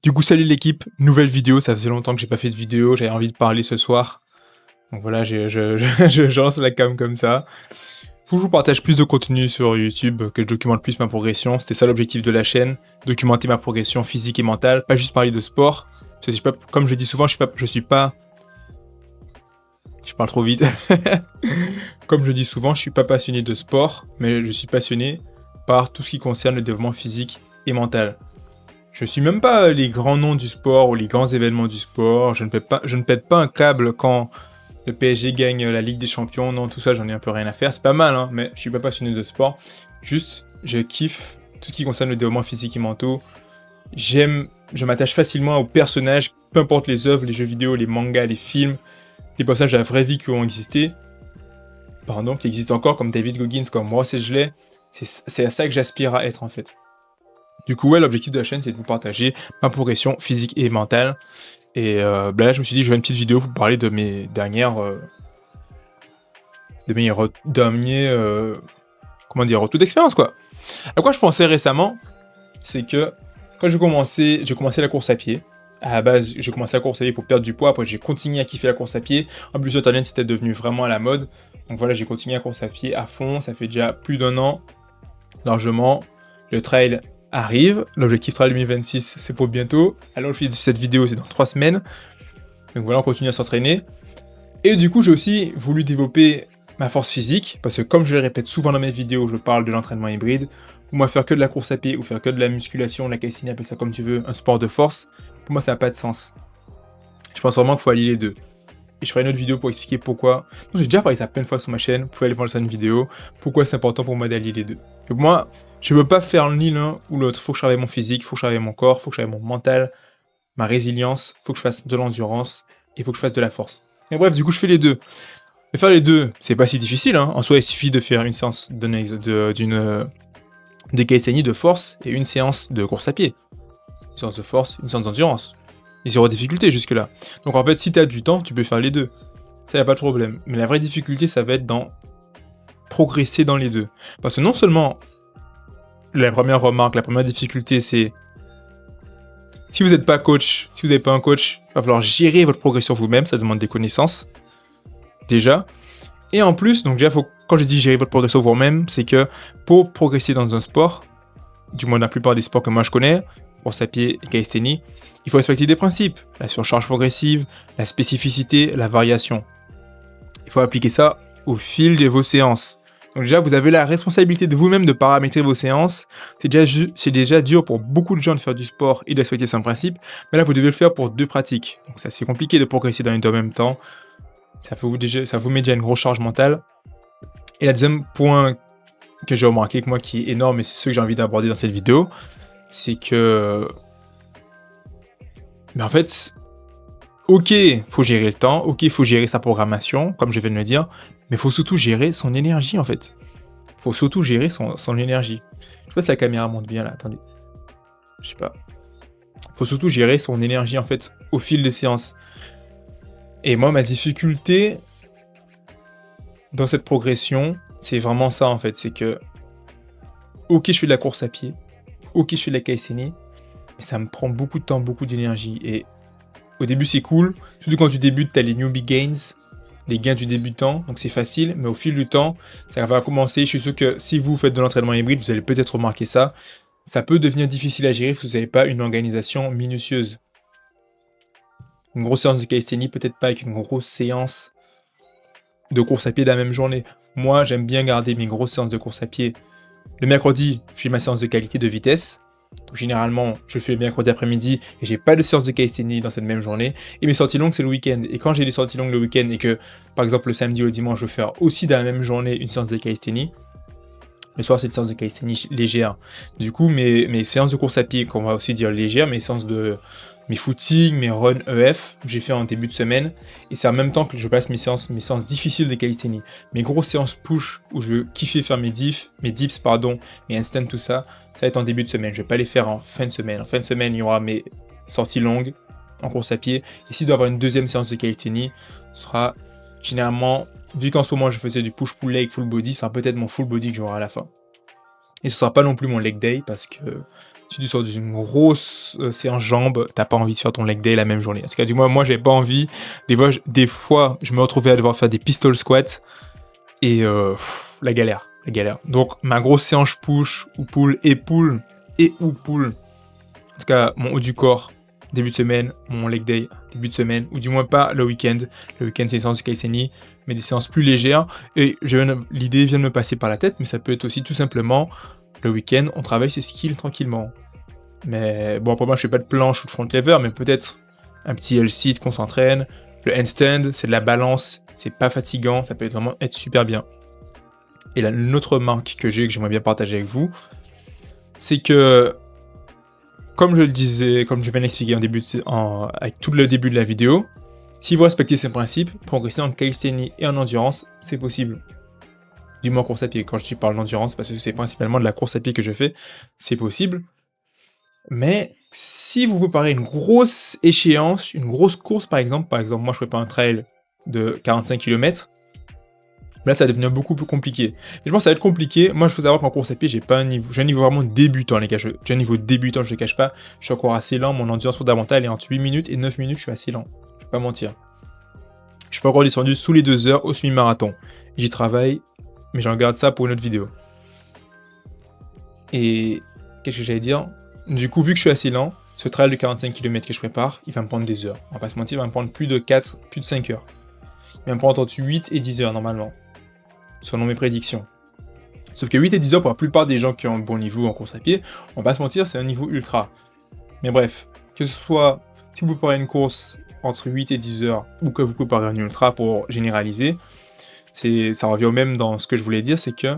Du coup, salut l'équipe, nouvelle vidéo, ça faisait longtemps que j'ai pas fait de vidéo, j'avais envie de parler ce soir. Donc voilà, je lance la cam comme ça. Faut que je vous partage plus de contenu sur YouTube, que je documente plus ma progression. C'était ça l'objectif de la chaîne, documenter ma progression physique et mentale, pas juste parler de sport. Parce que comme je dis souvent, je parle trop vite. Comme je dis souvent, je suis pas passionné de sport, mais je suis passionné par tout ce qui concerne le développement physique et mental. Je suis même pas les grands noms du sport ou les grands événements du sport. Je ne pète pas un câble quand le PSG gagne la Ligue des Champions. Non, tout ça, j'en ai un peu rien à faire. C'est pas mal, hein, mais je suis pas passionné de sport. Juste, je kiffe tout ce qui concerne le développement physique et mentaux. Je m'attache facilement aux personnages, peu importe les œuvres, les jeux vidéo, les mangas, les films, les personnages de la vraie vie qui ont existé. Pardon, qui existent encore, comme David Goggins, comme Ross Edgley. C'est à ça que j'aspire à être, en fait. Du coup, ouais, l'objectif de la chaîne, c'est de vous partager ma progression physique et mentale. Et là, je me suis dit, je vais faire une petite vidéo pour vous parler de mes retours d'expérience, quoi. À quoi je pensais récemment, c'est que quand j'ai commencé la course à pied. À la base, j'ai commencé la course à pied pour perdre du poids. Après, j'ai continué à kiffer la course à pied. En plus, Internet, c'était devenu vraiment à la mode. Donc voilà, j'ai continué la course à pied à fond. Ça fait déjà plus d'un an, largement. Le trail arrive. L'objectif trail 2026, c'est pour bientôt. Alors, le fil de cette vidéo, c'est dans 3 semaines. Donc voilà, on continue à s'entraîner. Et du coup, j'ai aussi voulu développer ma force physique, parce que comme je le répète souvent dans mes vidéos, je parle de l'entraînement hybride. Pour moi, faire que de la course à pied ou faire que de la musculation, la calisthénie, appelle ça comme tu veux, un sport de force, pour moi, ça n'a pas de sens. Je pense vraiment qu'il faut allier les deux. Et je ferai une autre vidéo pour expliquer pourquoi. J'ai déjà parlé ça plein de fois sur ma chaîne, vous pouvez aller voir ça une vidéo, pourquoi c'est important pour moi d'allier les deux. Et moi, je ne veux pas faire ni l'un ou l'autre. Faut que je travaille mon physique, faut que je travaille mon corps, faut que je travaille mon mental, ma résilience, faut que je fasse de l'endurance et faut que je fasse de la force. Et bref, du coup, je fais les deux. Et faire les deux, c'est pas si difficile, hein. En soi, il suffit de faire une séance de calisthénie de force et une séance de course à pied. Une séance de force, une séance d'endurance. Et zéro difficulté jusque-là. Donc en fait, si t'as du temps, tu peux faire les deux. Ça, y a pas de problème. Mais la vraie difficulté, ça va être dans progresser dans les deux. Parce que non seulement, la première remarque, la première difficulté, c'est si vous n'êtes pas coach, si vous n'avez pas un coach, il va falloir gérer votre progression vous-même, ça demande des connaissances. Déjà. Et en plus, donc déjà, quand je dis gérer votre progression vous-même, c'est que pour progresser dans un sport, du moins dans la plupart des sports que moi je connais, course à pied et calisthénie, il faut respecter des principes. La surcharge progressive, la spécificité, la variation. Il faut appliquer ça au fil de vos séances. Donc déjà, vous avez la responsabilité de vous-même de paramétrer vos séances. C'est déjà dur pour beaucoup de gens de faire du sport et de respecter son principe, mais là, vous devez le faire pour 2 pratiques. Donc c'est assez compliqué de progresser dans les deux en même temps. Ça vous met déjà une grosse charge mentale. Et le deuxième point que j'ai remarqué, que moi qui est énorme, et c'est ce que j'ai envie d'aborder dans cette vidéo, c'est que... en fait, ok, faut gérer le temps, ok, faut gérer sa programmation, comme je viens de le dire, mais faut surtout gérer son énergie, en fait. Faut surtout gérer son énergie. Je sais pas si la caméra monte bien, là, attendez. Je sais pas. Faut surtout gérer son énergie, en fait, au fil des séances. Et moi, ma difficulté dans cette progression, c'est vraiment ça, en fait. C'est que, ok, je fais de la course à pied, ok, je fais de la calisthénie, mais ça me prend beaucoup de temps, beaucoup d'énergie. Et au début, c'est cool. Surtout quand tu débutes, t'as les newbie gains, les gains du débutant, donc c'est facile. Mais au fil du temps, ça va commencer. Je suis sûr que si vous faites de l'entraînement hybride, vous allez peut-être remarquer ça. Ça peut devenir difficile à gérer si vous n'avez pas une organisation minutieuse. Une grosse séance de calisthénie, peut-être pas avec une grosse séance de course à pied dans la même journée. Moi, j'aime bien garder mes grosses séances de course à pied. Le mercredi, je fais ma séance de qualité de vitesse. Donc généralement, je fais le mercredi après-midi et j'ai pas de séance de calisthénie dans cette même journée. Et mes sorties longues, c'est le week-end. Et quand j'ai des sorties longues le week-end et que, par exemple, le samedi ou le dimanche, je veux faire aussi dans la même journée une séance de calisthénie, le soir, c'est une séance de calisthénie légère. Du coup, mes séances de course à pied, qu'on va aussi dire légères, mes footings, mes run EF, j'ai fait en début de semaine. Et c'est en même temps que je passe mes séances difficiles de calisthénie. Mes grosses séances push, où je veux kiffer faire mes dips, mes handstands, tout ça, ça va être en début de semaine. Je vais pas les faire en fin de semaine. En fin de semaine, il y aura mes sorties longues en course à pied. Et s'il doit y avoir une deuxième séance de calisthénie, ce sera généralement, vu qu'en ce moment je faisais du push-pull leg full body, ce sera peut-être mon full body que j'aurai à la fin. Et ce sera pas non plus mon leg day parce que Si tu sors d'une grosse séance jambes, t'as pas envie de faire ton leg day la même journée. En tout cas, du moins, moi, j'avais pas envie. Des fois, je me retrouvais à devoir faire des pistol squats et la galère, la galère. Donc, ma grosse séance push ou pull et pull et ou pull. En tout cas, mon haut du corps, début de semaine, mon leg day, début de semaine, ou du moins pas le week-end. Le week-end, c'est les séances du Kaiseni, mais des séances plus légères. Et l'idée vient de me passer par la tête, mais ça peut être aussi tout simplement le week-end, on travaille ses skills tranquillement. Mais bon, pour moi, je fais pas de planche ou de front lever, mais peut-être un petit L-sit qu'on s'entraîne. Le handstand, c'est de la balance, c'est pas fatigant, ça peut vraiment être super bien. Et là, une autre marque que j'aimerais bien partager avec vous, c'est que, comme je le disais, comme je viens d'expliquer avec tout le début de la vidéo, si vous respectez ces principes, progresser en calisthenie et en endurance, c'est possible. Du moins en course à pied. Quand je parle d'endurance, parce que c'est principalement de la course à pied que je fais, c'est possible. Mais si vous préparez une grosse échéance, une grosse course par exemple, moi je prépare un trail de 45 km, là ça va devenir beaucoup plus compliqué. Et je pense que ça va être compliqué. Moi, il faut savoir qu'en course à pied, j'ai un niveau vraiment débutant, les gars. J'ai un niveau débutant, je ne le cache pas. Je suis encore assez lent. Mon endurance fondamentale est entre 8 minutes et 9 minutes. Je suis assez lent. Je vais pas mentir. Je suis pas encore descendu sous les 2 heures au semi-marathon. J'y travaille, mais j'en garde ça pour une autre vidéo. Et qu'est-ce que j'allais dire? Du coup, vu que je suis assez lent, ce trail de 45 km que je prépare, il va me prendre des heures. On va pas se mentir, il va me prendre plus de 5 heures. Il va me prendre entre 8 et 10 heures normalement, selon mes prédictions. Sauf que 8 et 10 heures pour la plupart des gens qui ont un bon niveau en course à pied, on va pas se mentir, c'est un niveau ultra. Mais bref, que ce soit si vous préparez une course entre 8 et 10 heures ou que vous préparez un ultra pour généraliser, ça revient au même dans ce que je voulais dire, c'est que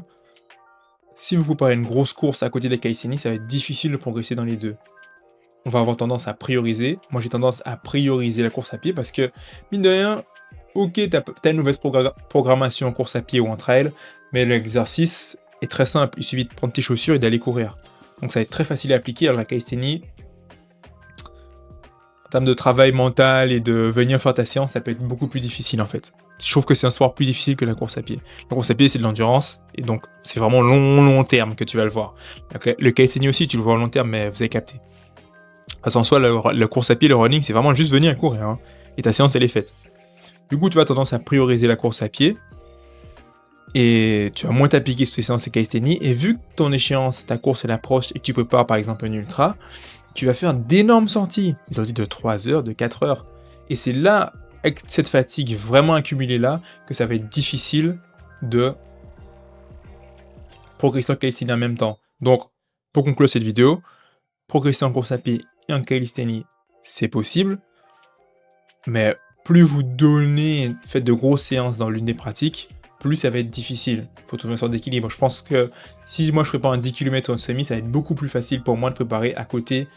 si vous préparez une grosse course à côté de la Kaiseni, ça va être difficile de progresser dans les deux. On va avoir tendance à prioriser. Moi, j'ai tendance à prioriser la course à pied parce que, mine de rien, ok, t'as une mauvaise programmation en course à pied ou en trail, mais l'exercice est très simple. Il suffit de prendre tes chaussures et d'aller courir. Donc ça va être très facile à appliquer. Alors la Kaiseni, en termes de travail mental et de venir faire ta séance, ça peut être beaucoup plus difficile en fait. Je trouve que c'est un sport plus difficile que la course à pied. La course à pied, c'est de l'endurance, et donc c'est vraiment long terme que tu vas le voir. Le Kaiseni aussi, tu le vois au long terme, mais vous avez capté. Parce qu'en soi, la course à pied, le running, c'est vraiment juste venir courir, hein, et ta séance, elle est faite. Du coup, tu vas tendance à prioriser la course à pied, et tu vas moins t'appliquer sur tes séances de Kaiseni, et vu que ton échéance, ta course, elle approche, et que tu prépares par exemple un ultra, tu vas faire d'énormes sorties, des sorties de 3 heures, de 4 heures. Et c'est là, avec cette fatigue vraiment accumulée là, que ça va être difficile de progresser en calisthenie en même temps. Donc, pour conclure cette vidéo, progresser en course à pied et en calisthenie, c'est possible, mais plus vous faites de grosses séances dans l'une des pratiques, plus ça va être difficile. Il faut trouver une sorte d'équilibre. Je pense que si moi je prépare un 10 km ou un semi, ça va être beaucoup plus facile pour moi de préparer à côté.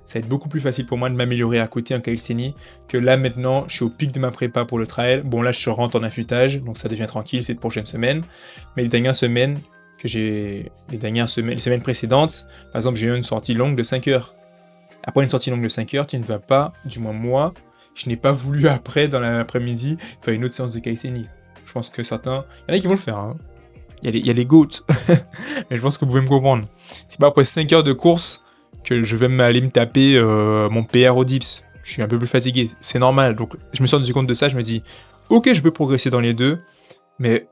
Ça va être beaucoup plus facile pour moi de m'améliorer à côté en calisthenie que là maintenant, je suis au pic de ma prépa pour le trail. Bon là je rentre en affûtage, donc ça devient tranquille cette prochaine semaine. Mais les semaines précédentes, par exemple j'ai eu une sortie longue de 5 heures. Après une sortie longue de 5 heures, tu ne vas pas, du moins moi, je n'ai pas voulu après, dans l'après-midi, faire une autre séance de Kaiseni. Je pense que certains... Il y en a qui vont le faire, hein. Il y a les goats. Mais je pense que vous pouvez me comprendre. C'est pas après 5 heures de course que je vais aller me taper mon PR au dips. Je suis un peu plus fatigué, c'est normal. Donc je me suis rendu compte de ça, je me dis, ok, je peux progresser dans les deux, mais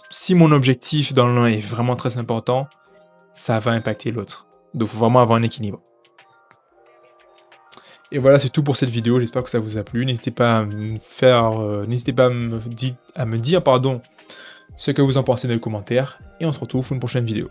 si mon objectif dans l'un est vraiment très important, ça va impacter l'autre. Donc il faut vraiment avoir un équilibre. Et voilà, c'est tout pour cette vidéo, j'espère que ça vous a plu. N'hésitez pas à me dire ce que vous en pensez dans les commentaires, et on se retrouve pour une prochaine vidéo.